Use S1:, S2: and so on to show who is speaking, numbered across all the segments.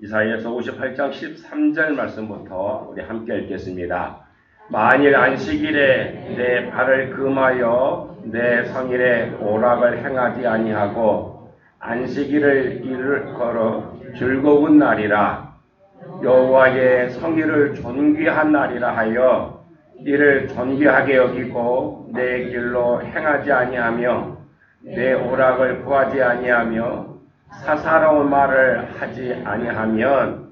S1: 이사야서 58장 13절 말씀부터 우리 함께 읽겠습니다. 만일 안식일에 내 발을 금하여 내 성일에 오락을 행하지 아니하고 안식일을 일컬어 즐거운 날이라 여호와의 성일을 존귀한 날이라 하여 이를 존귀하게 여기고 내 길로 행하지 아니하며 내 오락을 구하지 아니하며 사사로운 말을 하지 아니하면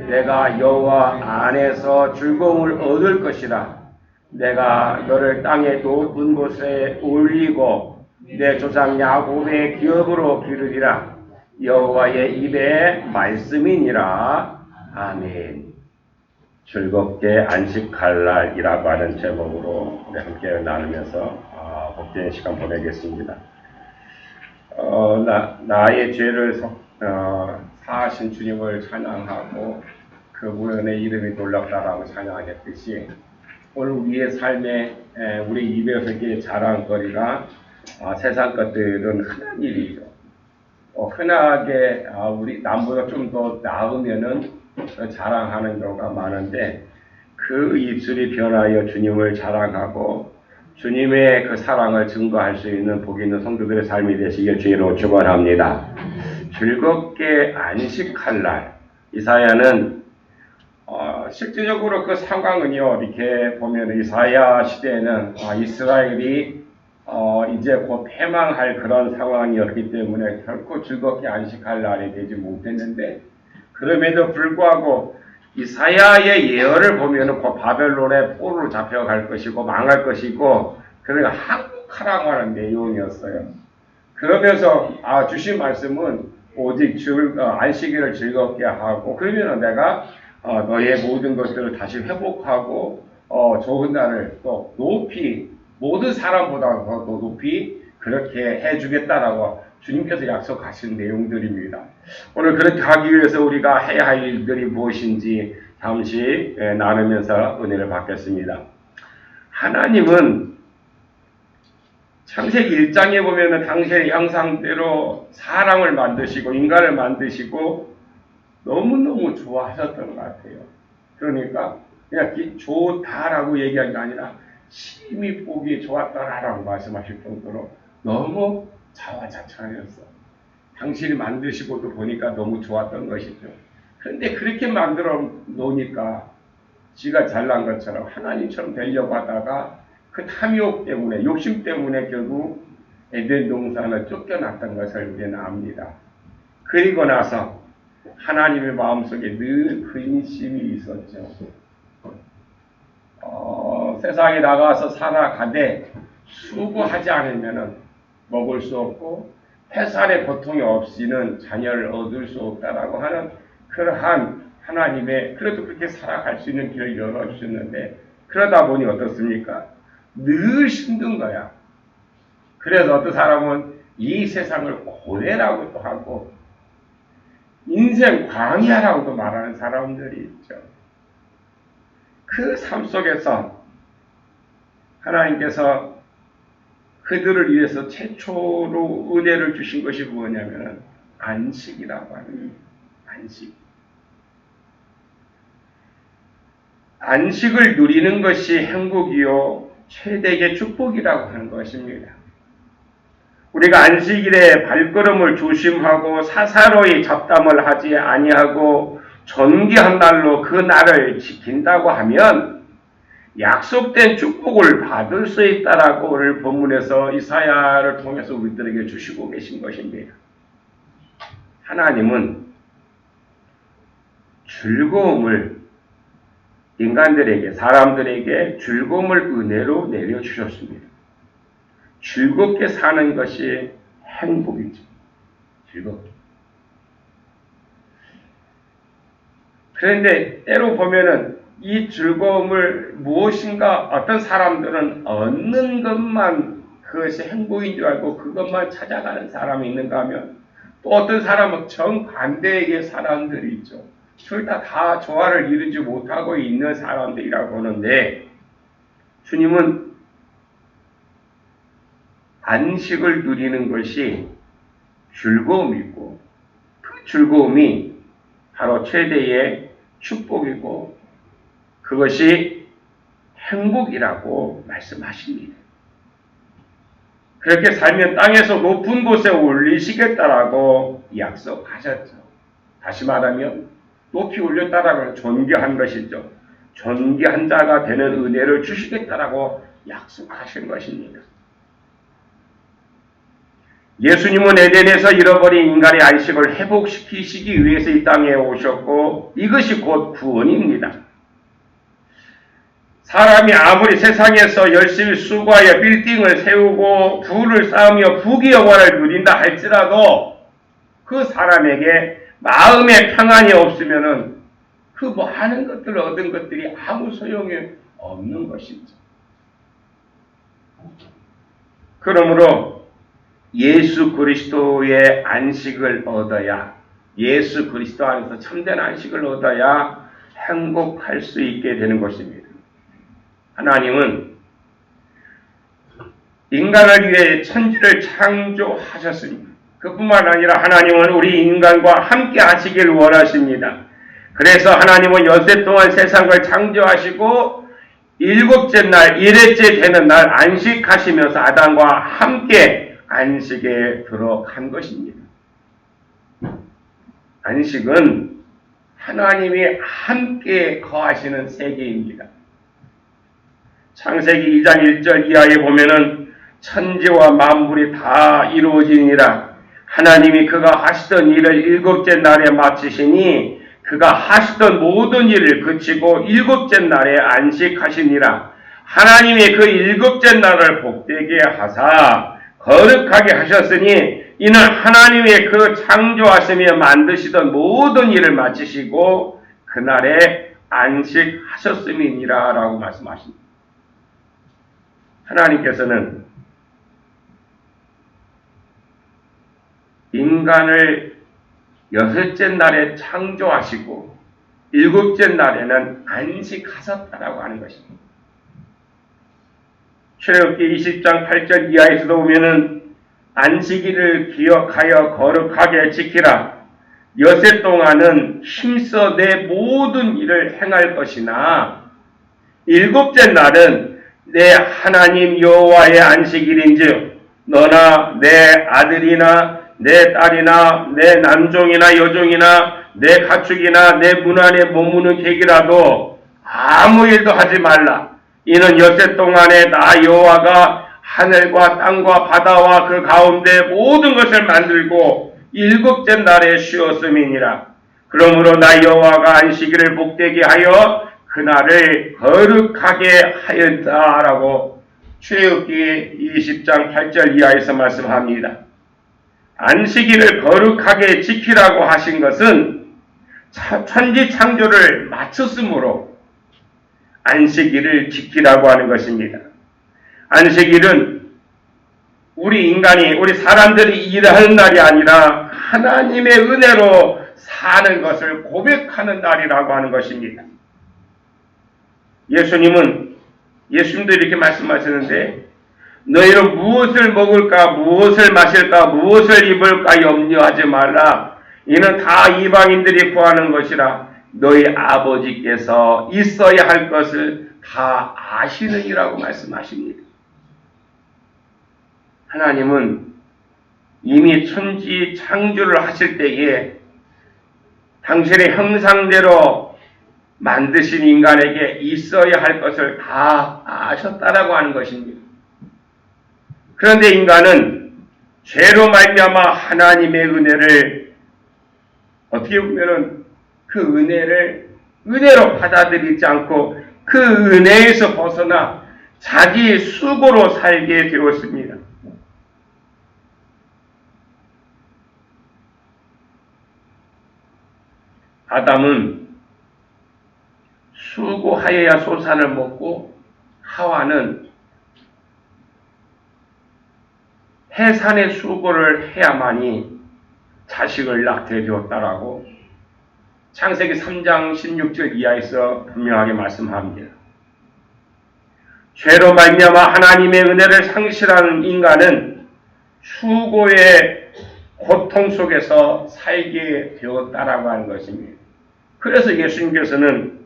S1: 내가 여호와 안에서 즐거움을 얻을 것이라. 내가 너를 땅의 높은 곳에 올리고 내 조상 야곱의 기업으로 기르리라. 여호와의 입의 말씀이니라. 아멘. 즐겁게 안식할 날이라고 하는 제목으로 우리 함께 나누면서 복된 시간 보내겠습니다. 나의 죄를 사하신 주님을 찬양하고 그분의 이름이 놀랍다라고 찬양했듯이 오늘 우리의 삶에 우리 입에서 자랑거리가 세상 것들은 흔한 일이죠. 흔하게 우리 남보다 좀 더 나으면은 자랑하는 경우가 많은데 그 입술이 변하여 주님을 자랑하고 주님의 그 사랑을 증거할 수 있는 복 있는 성도들의 삶이 되시길 주의로 축원합니다. 즐겁게 안식할 날. 이사야는 실질적으로 그 상황은요, 이렇게 보면 이사야 시대에는 이스라엘이 이제 곧 패망할 그런 상황이었기 때문에 결코 즐겁게 안식할 날이 되지 못했는데, 그럼에도 불구하고 이사야의 예언을 보면은 곧 바벨론의 포로로 잡혀갈 것이고 망할 것이고 그러니까 항복하라고 하는 내용이었어요. 그러면서 주신 말씀은 오직 안식일을 즐겁게 하고 그러면은 내가 너의 모든 것들을 다시 회복하고 좋은 날을 또 높이 모든 사람보다 더 높이 그렇게 해주겠다라고 주님께서 약속하신 내용들입니다. 오늘 그렇게 하기 위해서 우리가 해야 할 일들이 무엇인지 잠시 나누면서 은혜를 받겠습니다. 하나님은 창세기 1장에 보면은 당시의 형상대로 사람을 만드시고 인간을 만드시고 너무너무 좋아하셨던 것 같아요. 그러니까 그냥 좋다라고 얘기한 게 아니라 심히 보기 좋았다라고 말씀하실 정도로 너무 자화자찬하였어. 당신이 만드시고도 보니까 너무 좋았던 것이죠. 그런데 그렇게 만들어 놓으니까 지가 잘난 것처럼 하나님처럼 되려고 하다가 그 탐욕 때문에 욕심 때문에 결국 에덴 동산을 쫓겨났던 것을 우리는 압니다. 그리고 나서 하나님의 마음속에 늘 근심이 있었죠. 세상에 나가서 살아가되 수고하지 않으면 먹을 수 없고 해살의 고통이 없이는 자녀를 얻을 수 없다라고 하는 그러한 하나님의 그래도 그렇게 살아갈 수 있는 길을 열어주셨는데 그러다 보니 어떻습니까? 늘 힘든 거야. 그래서 어떤 사람은 이 세상을 고뇌라고도 하고 인생 광야라고도 말하는 사람들이 있죠. 그 삶 속에서 하나님께서 그들을 위해서 최초로 은혜를 주신 것이 뭐냐면 안식이라고 하는 안식. 안식을 누리는 것이 행복이요 최대의 축복이라고 하는 것입니다. 우리가 안식일에 발걸음을 조심하고 사사로이 잡담을 하지 아니하고 존귀한 날로 그 날을 지킨다고 하면 약속된 축복을 받을 수 있다라고 오늘 본문에서 이사야를 통해서 우리들에게 주시고 계신 것입니다. 하나님은 즐거움을 인간들에게, 사람들에게 즐거움을 은혜로 내려주셨습니다. 즐겁게 사는 것이 행복이죠. 즐겁게. 그런데 때로 보면은 이 즐거움을 무엇인가 어떤 사람들은 얻는 것만 그것이 행복인 줄 알고 그것만 찾아가는 사람이 있는가 하면 또 어떤 사람은 정반대의 사람들이 있죠. 둘 다 조화를 이루지 못하고 있는 사람들이라고 하는데 주님은 안식을 누리는 것이 즐거움이고 그 즐거움이 바로 최대의 축복이고 그것이 행복이라고 말씀하십니다. 그렇게 살면 땅에서 높은 곳에 올리시겠다라고 약속하셨죠. 다시 말하면 높이 올렸다라고 존귀한 것이죠. 존귀한 자가 되는 은혜를 주시겠다라고 약속하신 것입니다. 예수님은 에덴에서 잃어버린 인간의 안식을 회복시키시기 위해서 이 땅에 오셨고 이것이 곧 구원입니다. 사람이 아무리 세상에서 열심히 수고하여 빌딩을 세우고 부를 쌓으며 부귀 영화를 누린다 할지라도 그 사람에게 마음의 평안이 없으면은 그 뭐 하는 것들 얻은 것들이 아무 소용이 없는 것이죠. 그러므로 예수 그리스도의 안식을 얻어야 예수 그리스도 안에서 참된 안식을 얻어야 행복할 수 있게 되는 것입니다. 하나님은 인간을 위해 천지를 창조하셨습니다. 그뿐만 아니라 하나님은 우리 인간과 함께 하시길 원하십니다. 그래서 하나님은 엿새 동안 세상을 창조하시고 일곱째 날, 일회째 되는 날 안식하시면서 아담과 함께 안식에 들어간 것입니다. 안식은 하나님이 함께 거하시는 세계입니다. 창세기 2장 1절 이하에 보면은 천지와 만물이 다 이루어지니라. 하나님이 그가 하시던 일을 일곱째 날에 마치시니 그가 하시던 모든 일을 그치고 일곱째 날에 안식하시니라. 하나님이 그 일곱째 날을 복되게 하사 거룩하게 하셨으니 이는 하나님의 그 창조하시며 만드시던 모든 일을 마치시고 그날에 안식하셨음이니라 라고 말씀하십니다. 하나님께서는 인간을 여섯째 날에 창조하시고 일곱째 날에는 안식하셨다라고 하는 것입니다. 출애굽기 20장 8절 이하에서도 보면은 안식일을 기억하여 거룩하게 지키라. 여섯 동안은 힘써 내 모든 일을 행할 것이나 일곱째 날은 내 하나님 여호와의 안식일인즉 너나 내 아들이나 내 딸이나 내 남종이나 여종이나 내 가축이나 내 문 안에 머무는 객이라도 아무 일도 하지 말라. 이는 여섯 동안에 나 여호와가 하늘과 땅과 바다와 그 가운데 모든 것을 만들고 일곱째 날에 쉬었음이니라. 그러므로 나 여호와가 안식일을 복되게 하여 그날을 거룩하게 하였다라고 출애굽기 20장 8절 이하에서 말씀합니다. 안식일을 거룩하게 지키라고 하신 것은 천지 창조를 마쳤으므로 안식일을 지키라고 하는 것입니다. 안식일은 우리 사람들이 일하는 날이 아니라 하나님의 은혜로 사는 것을 고백하는 날이라고 하는 것입니다. 예수님도 이렇게 말씀하시는데 너희는 무엇을 먹을까 무엇을 마실까 무엇을 입을까 염려하지 말라. 이는 다 이방인들이 구하는 것이라. 너희 아버지께서 있어야 할 것을 다 아시느니라고 말씀하십니다. 하나님은 이미 천지 창조를 하실 때에 당신의 형상대로 만드신 인간에게 있어야 할 것을 다 아셨다라고 하는 것입니다. 그런데 인간은 죄로 말미암아 하나님의 은혜를 어떻게 보면은 그 은혜로 받아들이지 않고 그 은혜에서 벗어나 자기 수고로 살게 되었습니다. 아담은 수고하여야 소산을 먹고 하와는 해산의 수고를 해야만이 자식을 낳게 되었다라고 창세기 3장 16절 이하에서 분명하게 말씀합니다. 죄로 말미암아 하나님의 은혜를 상실하는 인간은 수고의 고통 속에서 살게 되었다라고 하는 것입니다. 그래서 예수님께서는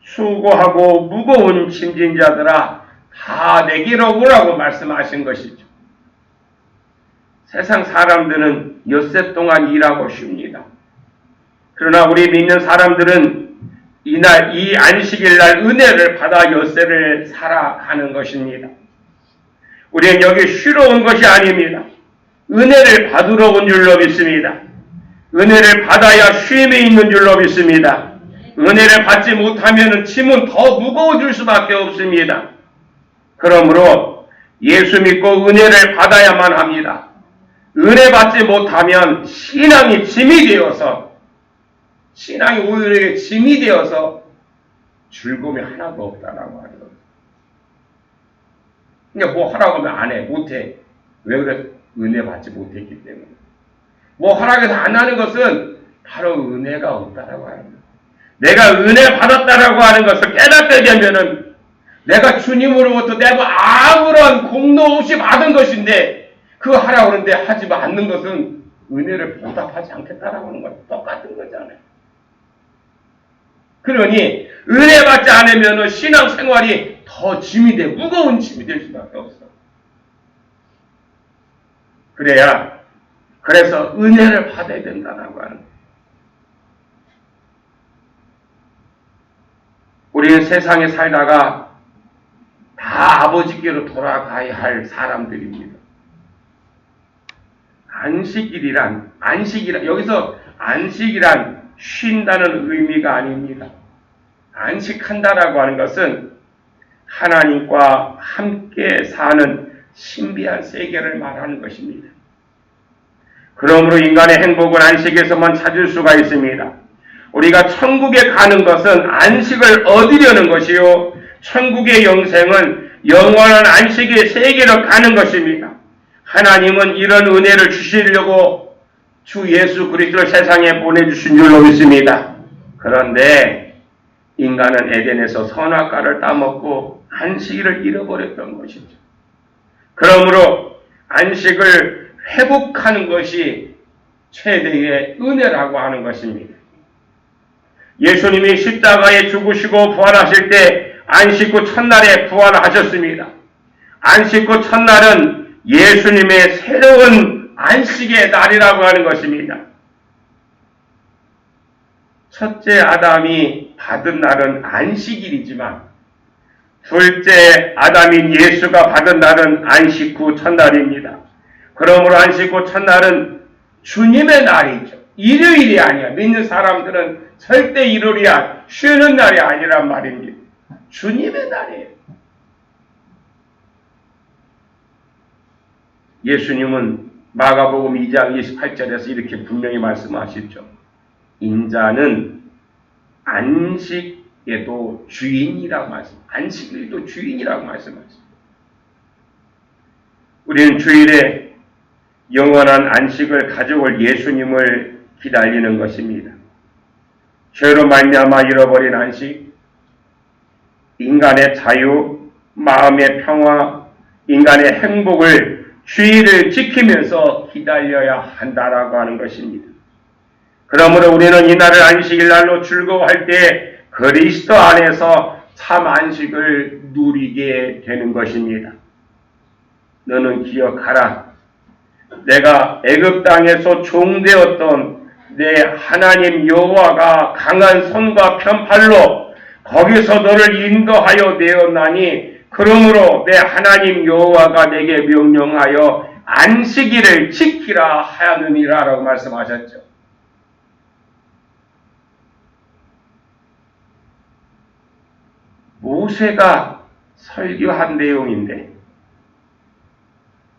S1: 수고하고 무거운 짐진 자들아 다 내게로 오라고 말씀하신 것이죠. 세상 사람들은 엿새 동안 일하고 쉽니다. 그러나 우리 믿는 사람들은 이 안식일날 은혜를 받아 엿새를 살아가는 것입니다. 우리는 여기 쉬러 온 것이 아닙니다. 은혜를 받으러 온 줄로 믿습니다. 은혜를 받아야 쉼이 있는 줄로 믿습니다. 은혜를 받지 못하면 짐은 더 무거워질 수밖에 없습니다. 그러므로 예수 믿고 은혜를 받아야만 합니다. 은혜 받지 못하면 신앙이 짐이 되어서 신앙이 오히려 짐이 되어서 즐거움이 하나도 없다라고 하는 겁니다. 그러니까 뭐 하라고 하면 안 해, 못해. 왜 그래? 은혜 받지 못했기 때문에. 뭐 하라고 해서 안 하는 것은 바로 은혜가 없다라고 하는 거예요. 내가 은혜 받았다라고 하는 것을 깨닫게 되면은 내가 주님으로부터 내가 아무런 공로 없이 받은 것인데 그거 하라고 하는데 하지 않는 것은 은혜를 보답하지 않겠다라고 하는 건 똑같은 거잖아요. 그러니 은혜 받지 않으면 신앙생활이 더 짐이 돼 무거운 짐이 될 수밖에 없어. 그래서 은혜를 받아야 된다라고 하는 거예요. 우리는 세상에 살다가 다 아버지께로 돌아가야 할 사람들입니다. 안식이란 여기서 안식이란 쉰다는 의미가 아닙니다. 안식한다라고 하는 것은 하나님과 함께 사는 신비한 세계를 말하는 것입니다. 그러므로 인간의 행복은 안식에서만 찾을 수가 있습니다. 우리가 천국에 가는 것은 안식을 얻으려는 것이요, 천국의 영생은 영원한 안식의 세계로 가는 것입니다. 하나님은 이런 은혜를 주시려고 주 예수 그리스도를 세상에 보내주신 줄로 믿습니다. 그런데 인간은 에덴에서 선악과를 따먹고 안식일을 잃어버렸던 것이죠. 그러므로 안식을 회복하는 것이 최대의 은혜라고 하는 것입니다. 예수님이 십자가에 죽으시고 부활하실 때 안식 후 첫날에 부활하셨습니다. 안식 후 첫날은 예수님의 새로운 안식의 날이라고 하는 것입니다. 첫째 아담이 받은 날은 안식일이지만 둘째 아담인 예수가 받은 날은 안식 후 첫날입니다. 그러므로 안식 후 첫날은 주님의 날이죠. 일요일이 아니야. 믿는 사람들은 절대 일요일이야. 쉬는 날이 아니란 말입니다. 주님의 날이에요. 예수님은 마가복음 2장 28절에서 이렇게 분명히 말씀하시죠. 인자는 안식에도 주인이라고 안식일도 주인이라고 말씀하십니다. 우리는 주일에 영원한 안식을 가져올 예수님을 기다리는 것입니다. 죄로 말미암아 잃어버린 안식, 인간의 자유, 마음의 평화, 인간의 행복을 주일을 지키면서 기다려야 한다라고 하는 것입니다. 그러므로 우리는 이날을 안식일 날로 즐거워할 때 그리스도 안에서 참 안식을 누리게 되는 것입니다. 너는 기억하라. 내가 애굽 땅에서 종되었던 내 하나님 여호와가 강한 손과 편팔로 거기서 너를 인도하여 내었나니 그러므로 내 하나님 여호와가 내게 명령하여 안식일을 지키라 하였느니라라고 말씀하셨죠. 모세가 설교한 내용인데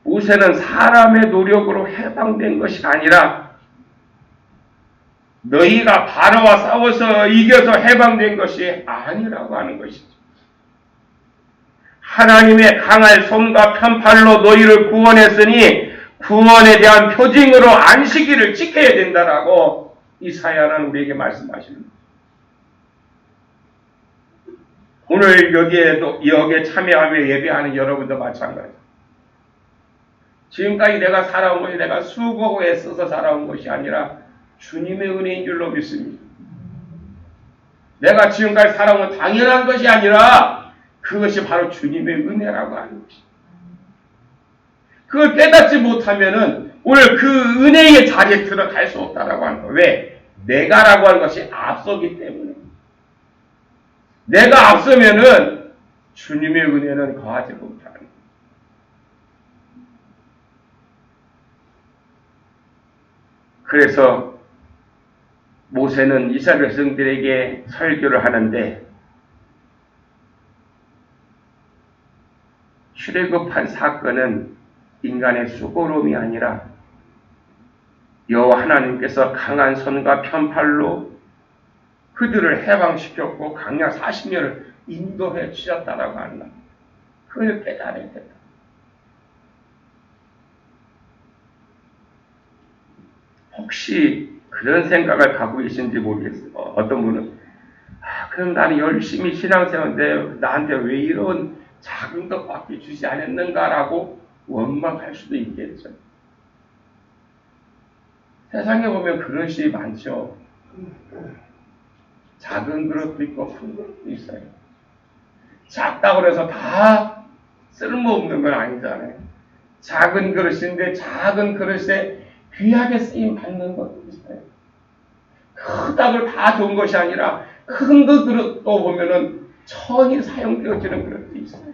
S1: 모세는 사람의 노력으로 해방된 것이 아니라 너희가 바로와 싸워서 이겨서 해방된 것이 아니라고 하는 것이죠. 하나님의 강한 손과 편팔로 너희를 구원했으니 구원에 대한 표징으로 안식일을 지켜야 된다라고 이사야는 우리에게 말씀하십니다. 오늘 여기에 참여하며 예배하는 여러분도 마찬가지. 지금까지 내가 살아온 것이 내가 수고하고 애써서 살아온 것이 아니라 주님의 은혜인 줄로 믿습니다. 내가 지금까지 살아온 건 당연한 것이 아니라 그것이 바로 주님의 은혜라고 하는 것이. 그걸 깨닫지 못하면은 오늘 그 은혜의 자리에 들어갈 수 없다라고 하는 거. 왜? 내가라고 하는 것이 앞서기 때문에. 내가 앞서면은 주님의 은혜는 거하지 못하는 거예요. 그래서 모세는 이스라엘 백성들에게 설교를 하는데 출애굽한 사건은 인간의 수고로움이 아니라 여호와 하나님께서 강한 손과 편팔로 그들을 해방시켰고 광야 40년을 인도해 주셨다라고 한다. 그걸 깨달아야 된다. 혹시 그런 생각을 갖고 계신지 모르겠어요. 어떤 분은 그럼 나는 열심히 신앙생활인데 나한테 왜 이런 작은 것밖에 주지 않았는가라고 원망할 수도 있겠죠. 세상에 보면 그릇이 많죠. 작은 그릇도 있고 큰 그릇도 있어요. 작다고 해서 다 쓸모없는 건 아니잖아요. 작은 그릇인데 작은 그릇에 귀하게 쓰임 받는 것도 있어요. 크다고 다 좋은 것이 아니라 큰 그 그릇도 보면은 천이 사용되어지는 그릇도 있어요.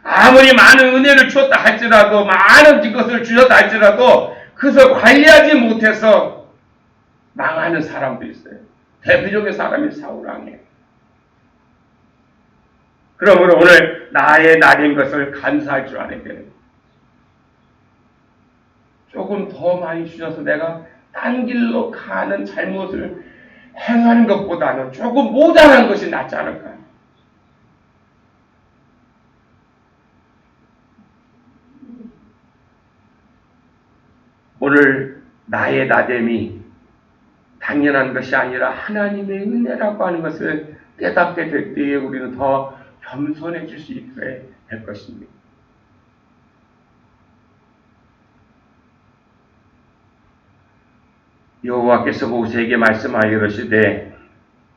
S1: 아무리 많은 은혜를 주었다 할지라도 많은 것을 주셨다 할지라도 그것을 관리하지 못해서 망하는 사람도 있어요. 대표적인 사람이 사울왕이에요. 그러므로 오늘 나의 날인 것을 감사할 줄 알아야 돼요. 조금 더 많이 주셔서 내가 딴 길로 가는 잘못을 행하는 것보다는 조금 모자란 것이 낫지 않을까. 오늘 나의 나됨이 당연한 것이 아니라 하나님의 은혜라고 하는 것을 깨닫게 될 때에 우리는 더 겸손해질 수 있게 될 것입니다. 여호와께서 모세에게 말씀하여 이르시되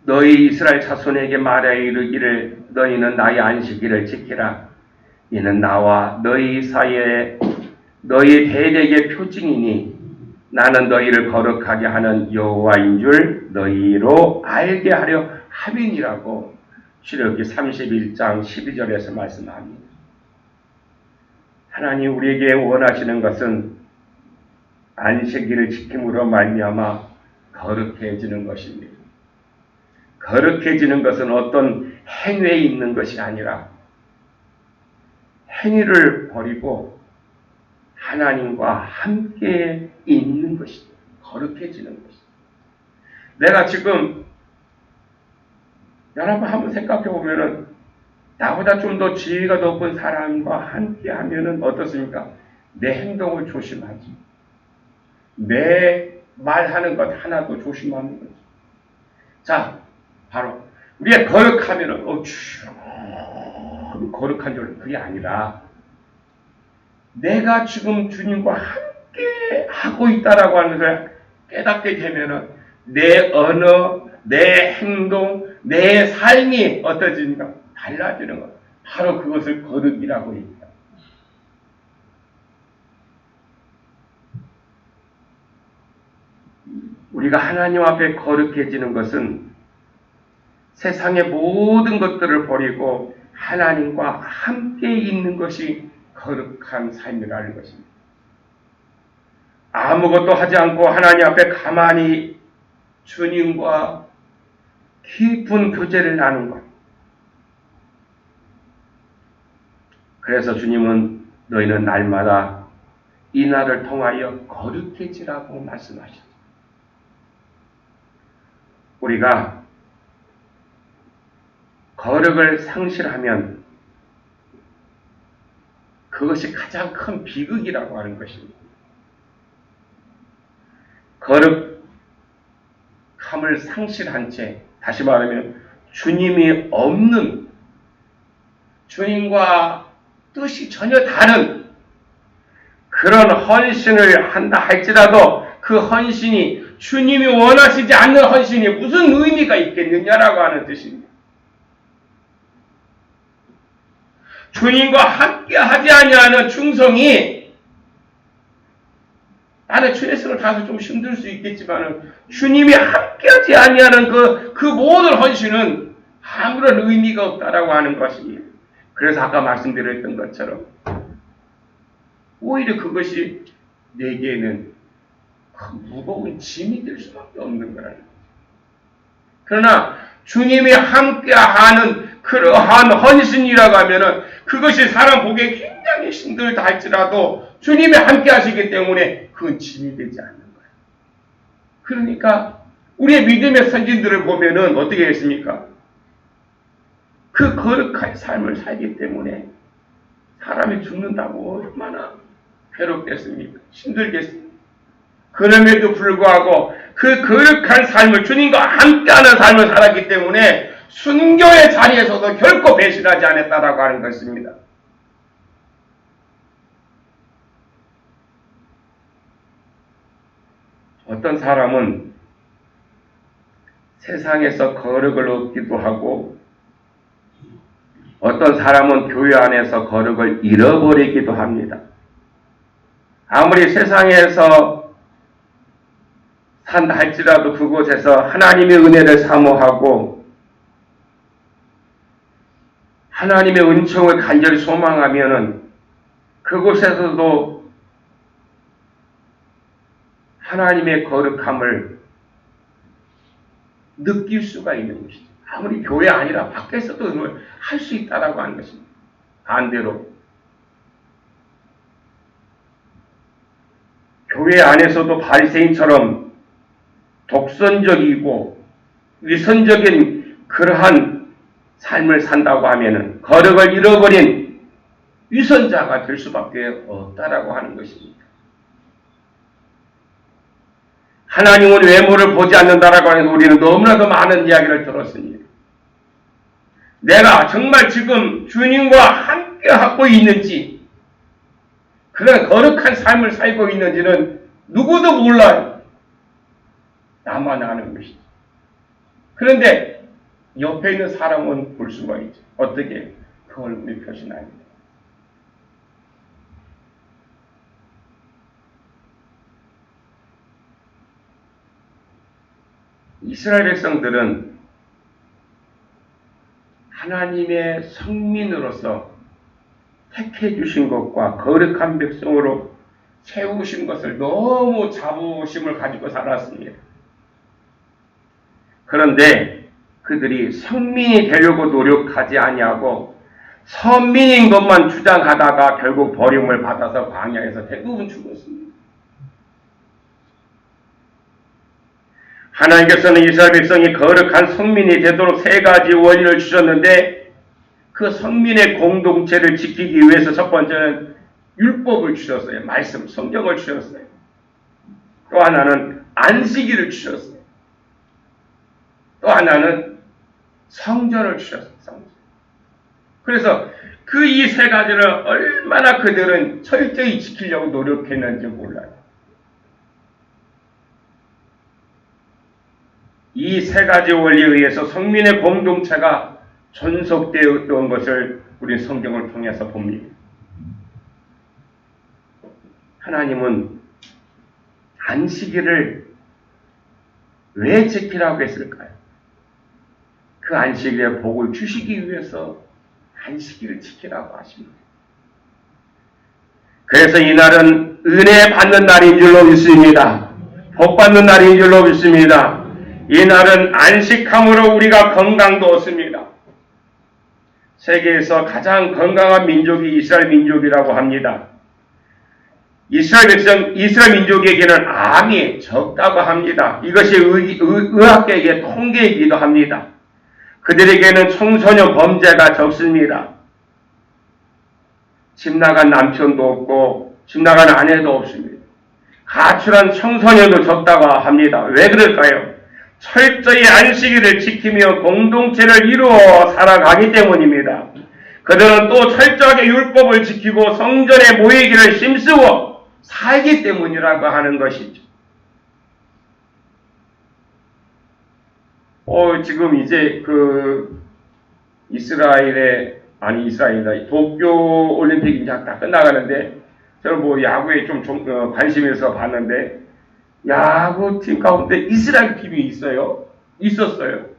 S1: 너희 이스라엘 자손에게 말하여 이르기를 너희는 나의 안식일을 지키라. 이는 나와 너희 사이에 너희 대적의 표징이니 나는 너희를 거룩하게 하는 여호와인 줄 너희로 알게 하려 함이니라고 출애굽기 31장 12절에서 말씀합니다. 하나님 우리에게 원하시는 것은 안식일을 지킴으로 말미암아 거룩해지는 것입니다. 거룩해지는 것은 어떤 행위에 있는 것이 아니라 행위를 버리고 하나님과 함께 있는 것이다. 거룩해지는 것이다. 내가 지금 여러분 한번 생각해 보면은 나보다 좀 더 지위가 높은 사람과 함께 하면은 어떻습니까? 내 행동을 조심하지. 내 말하는 것 하나도 조심하는 거지. 자, 바로 우리가 거룩하면은 거룩한 줄 그게 아니라 내가 지금 주님과 함께 하고 있다라고 하는 것을 깨닫게 되면은 내 언어, 내 행동, 내 삶이 어떠지니까 달라지는 것. 바로 그것을 거룩이라고 합니다. 우리가 하나님 앞에 거룩해지는 것은 세상의 모든 것들을 버리고 하나님과 함께 있는 것이 거룩한 삶이라는 것입니다. 아무것도 하지 않고 하나님 앞에 가만히 주님과 깊은 교제를 나눈 것. 그래서 주님은 너희는 날마다 이 날을 통하여 거룩해지라고 말씀하셨습니다. 우리가 거룩을 상실하면 그것이 가장 큰 비극이라고 하는 것입니다. 거룩함을 상실한 채, 다시 말하면 주님이 없는, 주님과 뜻이 전혀 다른 그런 헌신을 한다 할지라도 그 헌신이 주님이 원하시지 않는 헌신이 무슨 의미가 있겠느냐라고 하는 뜻입니다. 주님과 함께 하지 아니하는 충성이, 나는 주예수를 따라서 좀 힘들 수 있겠지만 주님이 함께하지 아니하는 그 모든 헌신은 아무런 의미가 없다라고 하는 것입니다. 그래서 아까 말씀드렸던 것처럼 오히려 그것이 내게는 무거운 짐이 될 수밖에 없는 거라는 거죠. 그러나 주님이 함께하는 그러한 헌신이라고 하면은 그것이 사람 보기에 굉장히 힘들다 할지라도 주님이 함께 하시기 때문에 그건 짐이 되지 않는 거예요. 그러니까 우리의 믿음의 선진들을 보면은 어떻게 했습니까? 그 거룩한 삶을 살기 때문에 사람이 죽는다고 얼마나 괴롭겠습니까? 힘들겠습니까? 그럼에도 불구하고 그 거룩한 삶을, 주님과 함께하는 삶을 살았기 때문에 순교의 자리에서도 결코 배신하지 않았다라고 하는 것입니다. 어떤 사람은 세상에서 거룩을 얻기도 하고 어떤 사람은 교회 안에서 거룩을 잃어버리기도 합니다. 아무리 세상에서 산다 할지라도 그곳에서 하나님의 은혜를 사모하고 하나님의 은총을 간절히 소망하면은 그곳에서도 하나님의 거룩함을 느낄 수가 있는 것이죠. 아무리 교회 아니라 밖에서도 할 수 있다라고 하는 것입니다. 반대로 교회 안에서도 바리새인처럼 독선적이고 위선적인 그러한 삶을 산다고 하면은 거룩을 잃어버린 위선자가 될 수밖에 없다라고 하는 것입니다. 하나님은 외모를 보지 않는다라고 하는 우리는 너무나도 많은 이야기를 들었습니다. 내가 정말 지금 주님과 함께 하고 있는지, 그런 거룩한 삶을 살고 있는지는 누구도 몰라요. 나만 아는 것이죠. 그런데 옆에 있는 사람은 볼 수가 있죠. 어떻게? 그 얼굴이 표시나요? 이스라엘 백성들은 하나님의 성민으로서 택해 주신 것과 거룩한 백성으로 세우신 것을 너무 자부심을 가지고 살았습니다. 그런데 그들이 성민이 되려고 노력하지 아니하고 선민인 것만 주장하다가 결국 버림을 받아서 광야에서 대부분 죽었습니다. 하나님께서는 이스라엘 백성이 거룩한 성민이 되도록 세 가지 원리를 주셨는데 그 성민의 공동체를 지키기 위해서 첫 번째는 율법을 주셨어요. 말씀, 성경을 주셨어요. 또 하나는 안식일을 주셨어요. 또 하나는 성전을 주셨어요. 성전. 그래서 그 이 세 가지를 얼마나 그들은 철저히 지키려고 노력했는지 몰라요. 이 세 가지 원리에 의해서 성민의 공동체가 존속되었던 것을 우리 성경을 통해서 봅니다. 하나님은 안식일을 왜 지키라고 했을까요? 그 안식일의 복을 주시기 위해서 안식일을 지키라고 하십니다. 그래서 이날은 은혜 받는 날인 줄로 믿습니다. 복 받는 날인 줄로 믿습니다. 이날은 안식함으로 우리가 건강도 얻습니다. 세계에서 가장 건강한 민족이 이스라엘 민족이라고 합니다. 이스라엘 민족에게는 암이 적다고 합니다. 이것이 의학계의 통계이기도 합니다. 그들에게는 청소년 범죄가 적습니다. 집 나간 남편도 없고 집 나간 아내도 없습니다. 가출한 청소년도 적다고 합니다. 왜 그럴까요? 철저히 안식일을 지키며 공동체를 이루어 살아가기 때문입니다. 그들은 또 철저하게 율법을 지키고 성전에 모이기를 힘쓰어 살기 때문이라고 하는 것이죠. 지금 이제 이스라엘이다. 도쿄 올림픽이 이제 다 끝나가는데, 저는 뭐 야구에 좀 관심이 있어서 봤는데, 야구팀 가운데 이스라엘 팀이 있었어요.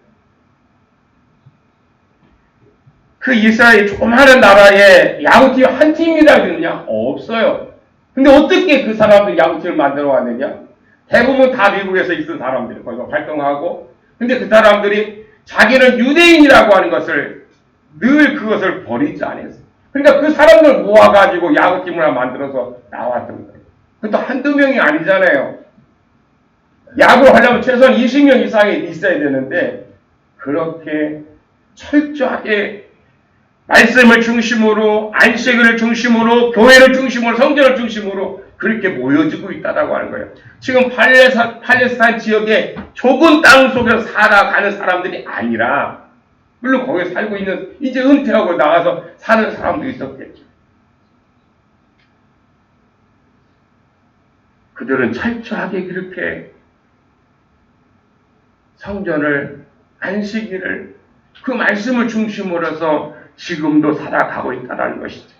S1: 그 이스라엘 조그마한 나라에 야구팀 한 팀이라도 있느냐? 없어요. 근데 어떻게 그 사람들 야구팀을 만들어 왔느냐? 대부분 다 미국에서 있던 사람들이 거기서 활동하고, 근데 그 사람들이 자기는 유대인이라고 하는 것을 늘 그것을 버리지 않았어요. 그러니까 그 사람들 모아가지고 야구팀을 만들어서 나왔던 거예요. 그것도 한두 명이 아니잖아요. 야구를 하려면 최소한 20명 이상이 있어야 되는데, 그렇게 철저하게 말씀을 중심으로, 안식일을 중심으로, 교회를 중심으로, 성전을 중심으로 그렇게 모여지고 있다고 하는 거예요. 지금 팔레스타인 지역의 좁은 땅 속에서 살아가는 사람들이 아니라, 물론 거기에 살고 있는, 이제 은퇴하고 나가서 사는 사람도 있었겠죠. 그들은 철저하게 그렇게 성전을, 안식일을, 그 말씀을 중심으로 해서 지금도 살아가고 있다는 것이죠.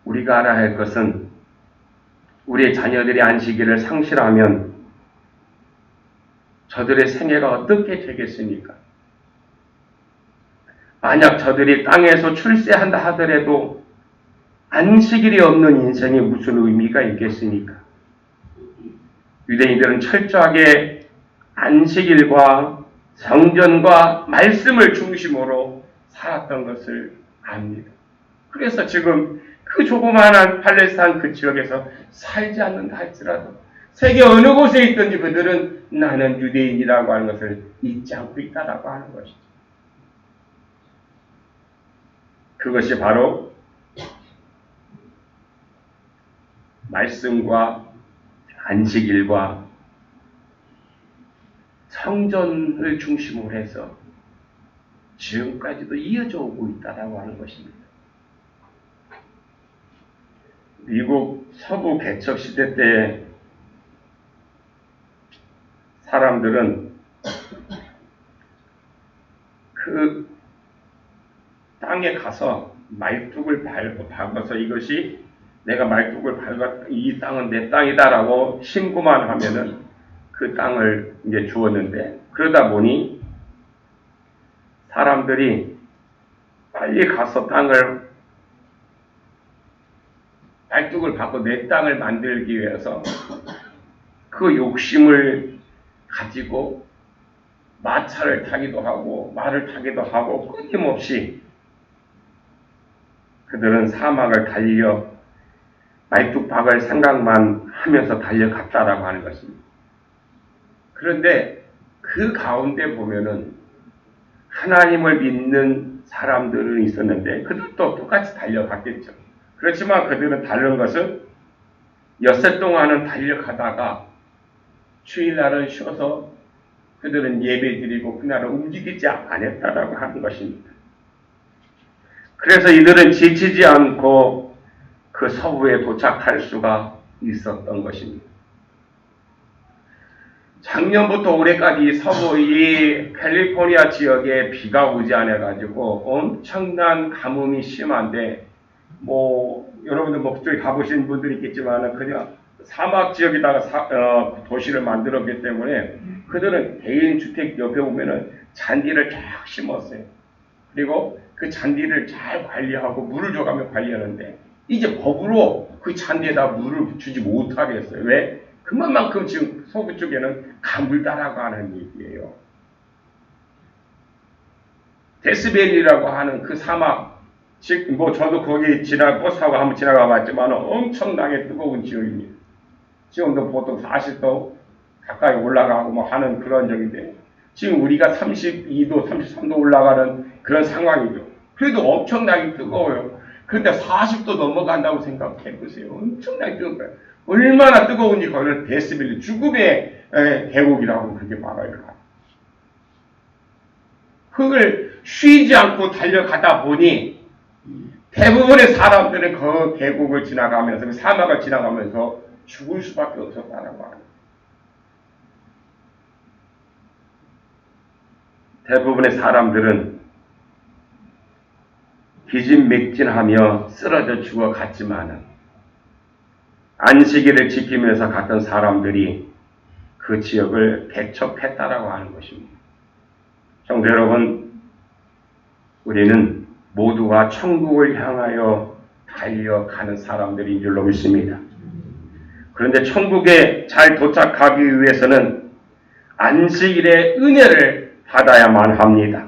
S1: 우리가 알아야 할 것은 우리의 자녀들이 안식일을 상실하면 저들의 생애가 어떻게 되겠습니까? 만약 저들이 땅에서 출세한다 하더라도 안식일이 없는 인생이 무슨 의미가 있겠습니까? 유대인들은 철저하게 안식일과 성전과 말씀을 중심으로 살았던 것을 압니다. 그래서 지금 그 조그마한 팔레스타인 그 지역에서 살지 않는다 할지라도 세계 어느 곳에 있든지 그들은 나는 유대인이라고 하는 것을 잊지 않고 있다라고 하는 것이죠. 그것이 바로 말씀과 안식일과 성전을 중심으로 해서 지금까지도 이어져 오고 있다라고 하는 것입니다. 미국 서부 개척 시대 때 사람들은 그 땅에 가서 말뚝을 박아서 이것이 내가 말뚝을 박아 이 땅은 내 땅이다라고 신고만 하면은 그 땅을 이제 주었는데, 그러다 보니 사람들이 빨리 가서 말뚝을 박고 내 땅을 만들기 위해서 그 욕심을 가지고 마차를 타기도 하고 말을 타기도 하고 끊임없이 그들은 사막을 달려 말뚝 박을 생각만 하면서 달려갔다라고 하는 것입니다. 그런데 그 가운데 보면은 하나님을 믿는 사람들은 있었는데 그들도 똑같이 달려갔겠죠. 그렇지만 그들은 다른 것은 엿새 동안은 달려가다가 주일날은 쉬어서 그들은 예배드리고 그날은 움직이지 않았다라고 하는 것입니다. 그래서 이들은 지치지 않고 그 서부에 도착할 수가 있었던 것입니다. 작년부터 올해까지 서부 이 캘리포니아 지역에 비가 오지 않아가지고 엄청난 가뭄이 심한데, 여러분들 그쪽에 가보신 분들이 있겠지만 그냥 사막 지역에다가 도시를 만들었기 때문에 그들은 개인 주택 옆에 보면은 잔디를 쫙 심었어요. 그리고 그 잔디를 잘 관리하고 물을 줘가며 관리하는데 이제 법으로 그 잔디에다 물을 주지 못하겠어요. 왜? 그만큼 지금 서부 쪽에는 가물다라고 하는 얘기예요. 데스밸리라고 하는 그 사막, 저도 거기 버스 타고 한번 지나가 봤지만 엄청나게 뜨거운 지역입니다. 지금도 보통 40도 가까이 올라가고 하는 그런 적인데, 지금 우리가 32도, 33도 올라가는 그런 상황이죠. 그래도 엄청나게 뜨거워요. 그런데 40도 넘어간다고 생각해 보세요. 엄청나게 뜨거운 거예요. 얼마나 뜨거운지 그걸 데시벨, 죽음의 계곡이라고 그렇게 말해요. 흙을 쉬지 않고 달려가다 보니 대부분의 사람들은 그 계곡을 지나가면서, 그 사막을 지나가면서 죽을 수밖에 없었다라고 합니다. 대부분의 사람들은 기진맥진하며 쓰러져 죽어갔지만 안식일을 지키면서 갔던 사람들이 그 지역을 개척했다라고 하는 것입니다. 성도 여러분, 우리는 모두가 천국을 향하여 달려가는 사람들인 줄로 믿습니다. 그런데 천국에 잘 도착하기 위해서는 안식일의 은혜를 받아야만 합니다.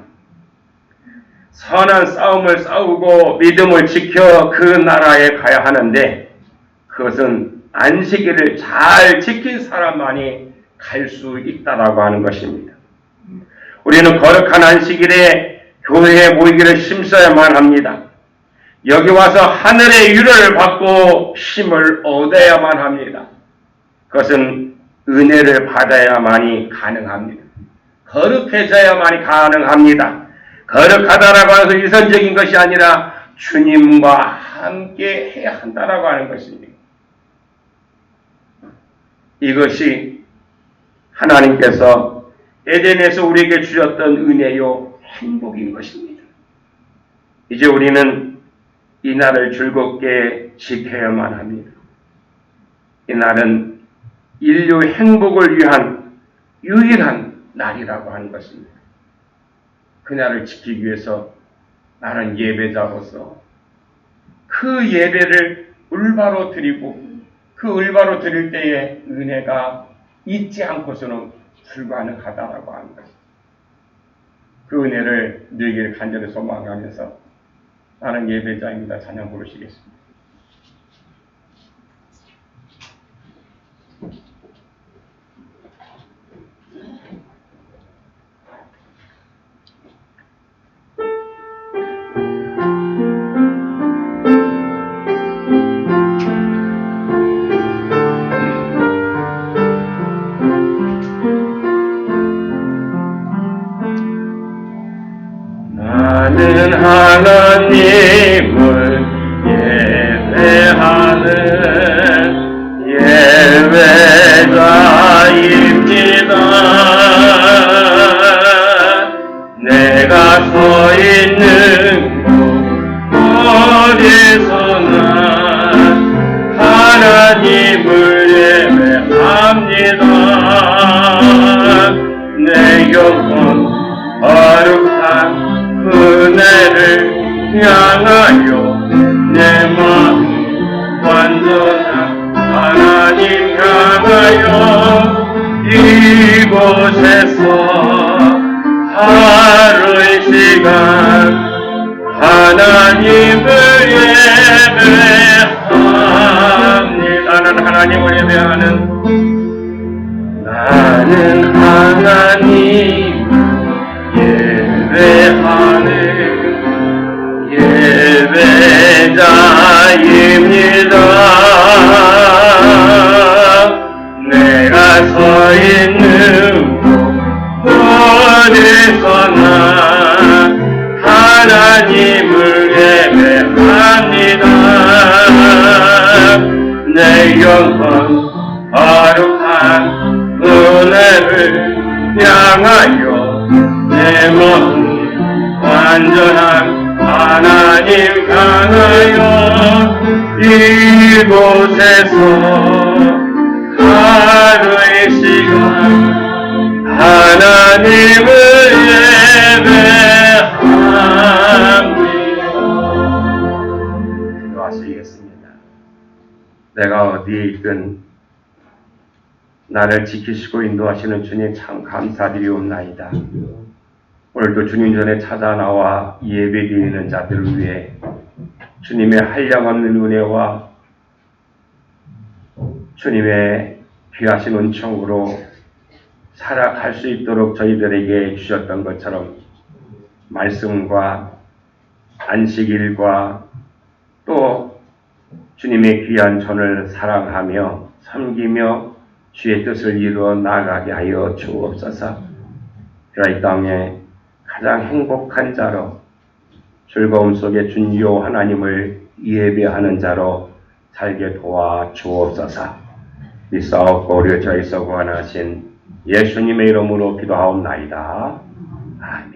S1: 선한 싸움을 싸우고 믿음을 지켜 그 나라에 가야 하는데 그것은 안식일을 잘 지킨 사람만이 갈 수 있다라고 하는 것입니다. 우리는 거룩한 안식일에 교회에 모이기를 힘써야만 합니다. 여기 와서 하늘의 위로를 받고 힘을 얻어야만 합니다. 그것은 은혜를 받아야만이 가능합니다. 거룩해져야만이 가능합니다. 거룩하다라고 해서 위선적인 것이 아니라 주님과 함께 해야 한다라고 하는 것입니다. 이것이 하나님께서 에덴에서 우리에게 주셨던 은혜요 행복인 것입니다. 이제 우리는 이 날을 즐겁게 지켜야만 합니다. 이 날은 인류 행복을 위한 유일한 날이라고 하는 것입니다. 그 날을 지키기 위해서 나는 예배자로서 그 예배를 올바로 드리고 그 올바로 드릴 때에 은혜가 잊지 않고서는 불가능하다라고 하는 것입니다. 그 은혜를 누리기를 간절히 소망하면서 나는 예배자입니다. 찬양 부르시겠습니다. 나는 하나님을 예배하는 예배자입니다. 내가 서 있는 곳 어디서나 하나님을 예배합니다. 내 영혼 거룩한 은혜를 향하여 내 마음 완전한 하나님 향하여 이곳에서 하루의 시간 하나님을 예배합니다. 나는 하나님을 예배하는 나는 하나님 예배하는 예배자입니다. 내가 서 있는 곳 어디서나 하나님을 예배합니다. 내 영혼 거룩한 은혜를 향하여 내 마음 완전한 하나님 향하여 이곳에서 하루의 시간 하나님을 예배합니다. 기도하시겠습니다. 내가 어디에 있든 나를 지키시고 인도하시는 주님 참 감사드리옵나이다. 오늘도 주님 전에 찾아 나와 예배드리는 자들을 위해 주님의 한량없는 은혜와 주님의 귀하신 은총으로 살아갈 수 있도록 저희들에게 주셨던 것처럼 말씀과 안식일과 또 주님의 귀한 전을 사랑하며 섬기며 주의 뜻을 이루어 나아가게 하여 주옵소서. 이 땅에 가장 행복한 자로 즐거움 속에 준요 하나님을 예배하는 자로 살게 도와 주옵소서. 있사옵고 우리 저희서 구원하신 예수님의 이름으로 기도하옵나이다. 아멘.